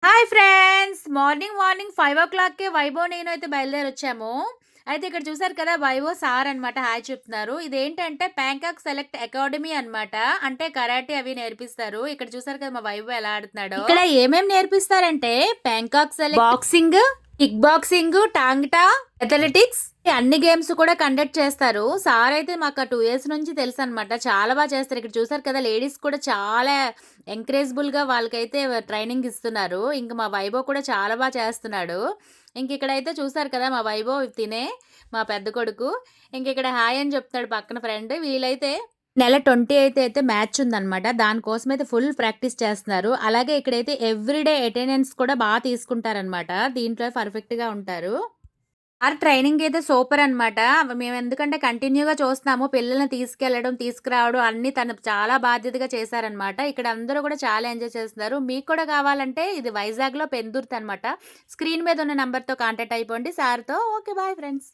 Hi friends! Morning 5:00కే Vaibhav నేను అయితే బయలుదేరొచ్చాము. అయితే ఇక్కడ చూసారు కదా! వైభవ్ సార్ అనమాట హాయ్ చెప్తున్నారు. ఇదేంటంటే బ్యాంకాక్ సెలెక్ట్ అకాడమీ అనమాట. అంటే కరాటే అవి నేర్పిస్తారు. ఇక్కడ చూసారు కదా! మా వైభవ్ ఎలా ఆడుతున్నాడో. ఇక్కడ ఏమేం నేర్పిస్తారంటే Bangkok select boxing, kick boxing, Thangta, athletics అన్ని గేమ్స్ కూడా కండక్ట్ చేస్తారు. సార్ అయితే మాకు ఆ 2 ఇయర్స్ నుంచి తెలుసనమాట. చాలా చేస్తారు. ఇక్కడ చూసారు కదా! లేడీస్ కూడా చాలా ఎంకరేజబుల్‌గా వాళ్ళకైతే ట్రైనింగ్ ఇస్తున్నారు. ఇంక మా వైభవ్ కూడా చాలా చేస్తున్నాడు. ఇంకిక్కడైతే చూసారు కదా! మా వైభవ్ తినే మా పెద్ద కొడుకు. ఇంకిక్కడ హాయ్ అని చెప్తున్నాడు పక్కన ఫ్రెండ్. వీళ్ళైతే నెల 28 అయితే మ్యాచ్ ఉందనమాట. దానికోసమైతే ఫుల్ ప్రాక్టీస్ చేస్తున్నారు. అలాగే ఇక్కడైతే ఎవ్రీడే అటెండెన్స్ కూడా తీసుకుంటారనమాట. దీంట్లో పర్ఫెక్ట్‌గా ఉంటారు. ట్రైనింగ్ అయితే సూపర్ అనమాట. మేము ఎందుకంటే కంటిన్యూగా చూస్తున్నాము. పిల్లల్ని తీసుకెళ్లడం, తీసుకురావడం అన్నీ తను చాలా బాధ్యతగా చేశారనమాట. ఇక్కడ అందరూ కూడా చాలా ఎంజాయ్ చేస్తున్నారు. మీకు కూడా కావాలంటే ఇది వైజాగ్‌లో పెందుర్తి అనమాట. స్క్రీన్ మీద ఉన్న నంబర్‌తో కాంటాక్ట్ అయిపోండి సార్‌తో. ఓకే. Bye friends.